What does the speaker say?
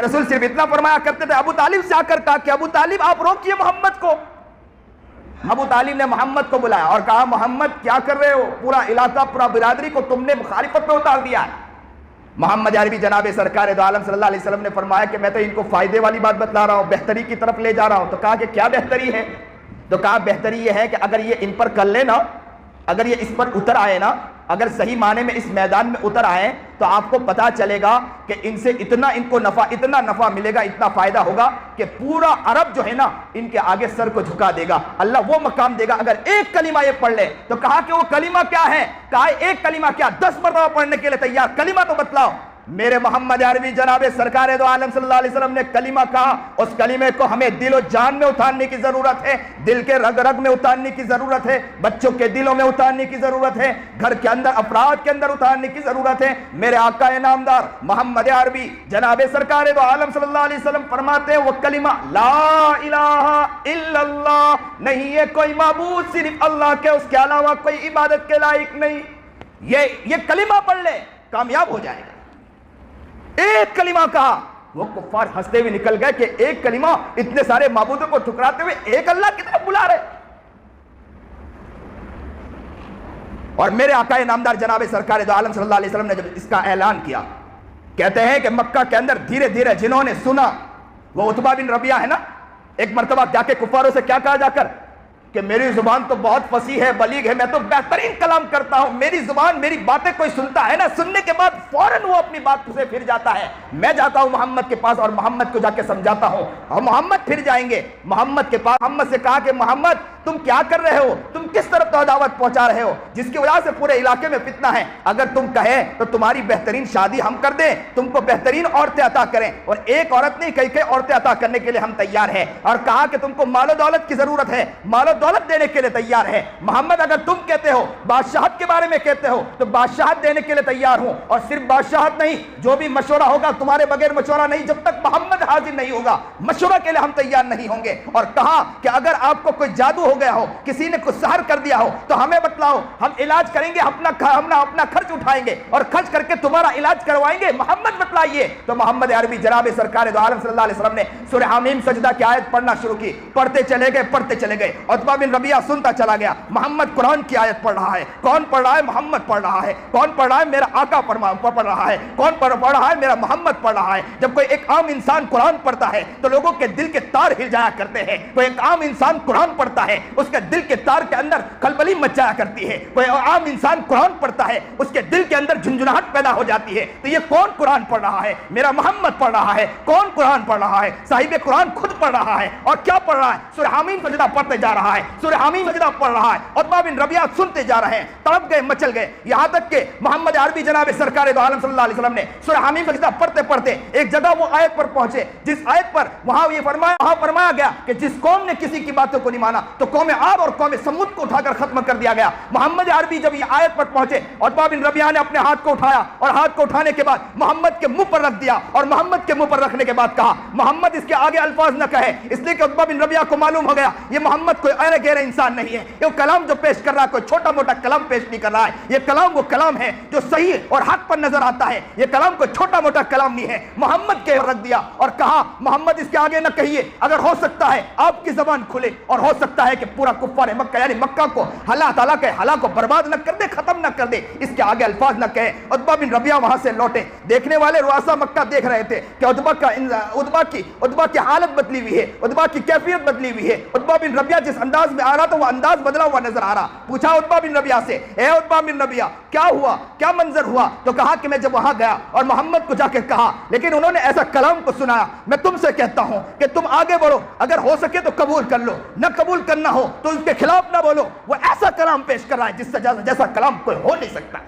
رسول صرف اتنا فرمایا کرتے تھے، ابو طالب سے آ کر کہا کہ ابو طالب آپ روکیے محمد کو. ابو طالب نے محمد کو بلایا اور کہا محمد کیا کر رہے ہو، پورا علاقہ پورا برادری کو تم نے مخالفت میں اتار دیا ہے. محمد عربی جناب سرکار دو عالم صلی اللہ علیہ وسلم نے فرمایا کہ میں تو ان کو فائدے والی بات بتلا رہا ہوں، بہتری کی طرف لے جا رہا ہوں. تو کہا کہ کیا بہتری ہے؟ تو کہا بہتری یہ ہے کہ اگر یہ ان پر کر لے نا، اگر یہ اس پر اتر آئے نا، اگر صحیح معنی میں اس میدان میں اتر آئے تو آپ کو پتا چلے گا کہ ان سے اتنا ان کو اتنا نفع ملے گا، اتنا فائدہ ہوگا کہ پورا عرب جو ہے نا ان کے آگے سر کو جھکا دے گا، اللہ وہ مقام دے گا اگر ایک کلمہ یہ پڑھ لے. تو کہا کہ وہ کلمہ کیا ہے؟ کہا ایک کلمہ کیا، 10 مرتبہ پڑھنے کے لیے تیار، کلمہ تو بتلاؤ. میرے محمد عربی جناب سرکار دو عالم صلی اللہ علیہ وسلم نے کلمہ کہا. اس کلمے کو ہمیں دل و جان میں اتارنے کی ضرورت ہے، دل کے رگ رگ میں اتارنے کی ضرورت ہے، بچوں کے دلوں میں اتارنے کی ضرورت ہے، گھر کے اندر افراد کے اندر اتارنے کی ضرورت ہے. میرے آقا نامدار محمد عربی جناب سرکار دو عالم صلی اللہ علیہ وسلم فرماتے ہیں وہ کلمہ لا الہ الا اللہ، نہیں ہے کوئی معبود صرف اللہ کے، اس کے علاوہ کوئی عبادت کے لائق نہیں. یہ کلمہ پڑھ لے کامیاب ہو جائے گا. ایک کلمہ کہا، وہ کفار ہنستے ہوئے نکل گئے کہ ایک کلمہ اتنے سارے معبودوں کو ٹھکراتے ہوئے ایک اللہ کی طرف بلا رہے. اور میرے آقا نامدار جناب سرکار دو عالم صلی اللہ علیہ وسلم نے جب اس کا اعلان کیا، کہتے ہیں کہ مکہ کے اندر دھیرے دھیرے جنہوں نے سنا، وہ عتبہ بن ربیعہ ہے نا، ایک مرتبہ جا کے کفاروں سے کیا کہا جا کر کہ میری زبان تو بہت فصیح ہے، بلیغ ہے، میں تو بہترین کلام کرتا ہوں، میری زبان میری باتیں کوئی سنتا ہے نا، سننے کے بعد فوراً وہ اپنی بات سے پھر جاتا ہے. میں جاتا ہوں محمد کے پاس اور محمد کو جا کے سمجھاتا ہوں اور محمد پھر جائیں گے محمد کے پاس. محمد سے کہا کہ محمد تم کیا کر رہے ہو، تم کس طرف تو دعوت پہنچا رہے ہو جس کی وجہ سے پورے علاقے میں فتنہ ہے. اگر تم کہے تو تمہاری بہترین شادی ہم کر دیں، تم کو بہترین عورتیں عطا کریں، اور ایک عورت نہیں کئی کئی عورتیں عطا کرنے کے لیے ہم تیار ہیں. اور کہا کہ تم کو مال و دولت کی ضرورت ہے، مال و دولت دینے کے لیے تیار ہے. محمد اگر تم کہتے ہو بادشاہت کے بارے میں کہتے ہو تو بادشاہت دینے کے لیے تیار ہوں، اور صرف بادشاہت نہیں، جو بھی مشورہ ہوگا تمہارے بغیر مشورہ نہیں، جب تک محمد حاضر نہیں ہوگا مشورہ کے لیے ہم تیار نہیں ہوں گے. اور کہا کہ اگر آپ کو کوئی جادو ہو گیا ہو، کسی نے کچھ سحر کر دیا ہو تو ہمیں بتلاؤ، ہم علاج کریں گے، اپنا خرچ اٹھائیں گے اور خرچ کر کے تمہارا علاج کروائیں گے. محمد بتلائیے. تو محمد عربی جناب سرکار دو عالم صلی اللہ علیہ وسلم نے سورہ حمیم سجدہ کی آیت پڑھنا شروع کی. پڑھتے چلے گئے. عتبہ بن ربیعہ سنتا چلا گیا. محمد قرآن کی آیت پڑھ رہا ہے. کون پڑھ رہا ہے؟ محمد پڑھ رہا ہے. کون پڑھ رہا ہے؟ میرا آقا پڑھ رہا ہے. کون پڑھ رہا ہے؟ میرا محمد پڑھ رہا ہے. جب کوئی ایک عام انسان قرآن پڑھتا ہے تو لوگوں کے دل کے تار ہل جایا کرتے ہیں. کوئی ایک عام انسان قرآن پڑھتا ہے اس کے دل کے تار کے اندر کھلبلی مچ جایا کرتی ہے. کوئی عام انسان قرآن پڑھتا ہے اس کے دل کے اندر جھنجھناہٹ پیدا ہو جاتی ہے. تو یہ کون قرآن پڑھ رہا ہے؟ میرا محمد پڑھ رہا ہے. کون قرآن پڑھ رہا ہے؟ صاحب قرآن خود پڑھ رہا ہے. اور کیا پڑھ رہا ہے؟ سورہ حمیم سجدہ پڑھتے جا رہا ہے. سورہ حمیم سجدہ پڑھ رہا ہے. عتبہ بن ربیعہ سنتے جا رہے ہیں. تڑپ گئے، مچل گئے، یہاں تک کہ محمد عربی جناب سرکار دو عالم صلی اللہ علیہ وسلم نے سورہ حمیم سجدہ پڑھتے پڑھتے ایک جگہ وہ آیت پر پہنچے جس آیت پر وہاں فرمایا گیا کہ جس قوم نے کسی کی باتوں کو نہیں مانا تو قوم عاد اور قوم سمود کو اٹھا کر ختم کر دیا گیا. محمد عربی جب یہ آیت پر پہنچے، عتبہ بن ربیعہ نے اپنے ہاتھ کو اٹھایا اور ہاتھ کو اٹھانے کے بعد محمد کے منہ پر رکھ دیا، اور محمد کے منہ پر رکھنے کے بعد کہا محمد اس کے آگے الفاظ نہ کہے، اس لیے کہ عتبہ بن ربیعہ کو معلوم ہو گیا یہ محمد کوئی ایرے گہرے انسان نہیں ہے. یہ کلام جو پیش کر رہا ہے کوئی چھوٹا موٹا کلام پیش نہیں کر رہا ہے. یہ کلام وہ کلام ہے جو صحیح اور حق پر نظر آتا ہے. یہ کلام کوئی چھوٹا موٹا کلام نہیں ہے. محمد کے رکھ دیا اور کہا محمد اس کے آگے نہ کہیے، اگر ہو سکتا ہے آپ کی زبان کھلے اور ہو سکتا ہے کہ پورا کفار مکہ یعنی مکہ کو اللہ تعالیٰ کے حالہ کو برباد نہ کر دے، ختم نہ کر دے، اس کے آگے الفاظ نہ کہے. عتبہ بن ربیعہ وہاں سے لوٹے. دیکھنے والے رؤسا مکہ دیکھ رہے تھے کہ عتبہ کی حالت بدلی ہوئی ہے، عتبہ کی کیفیت بدلی ہوئی ہے. عتبہ بن ربیعہ جس انداز میں آ رہا تھا وہ انداز بدلا ہوا نظر آ رہا. پوچھا عتبہ بن ربیعہ سے، اے عتبہ بن ربیعہ کیا ہوا، کیا منظر ہوا؟ تو کہا کہ میں جب وہاں گیا اور محمد کو جا کے کہا، لیکن انہوں نے ایسا کلام کو سنایا. میں تم سے کہتا ہوں کہ تم آگے بڑھو، اگر ہو سکے تو قبول کر لو، نہ قبول کرنا ہو تو اس کے خلاف نہ بولو. وہ ایسا کلام پیش کر رہا ہے جس سے جیسا کلام کوئی ہو نہیں سکتا.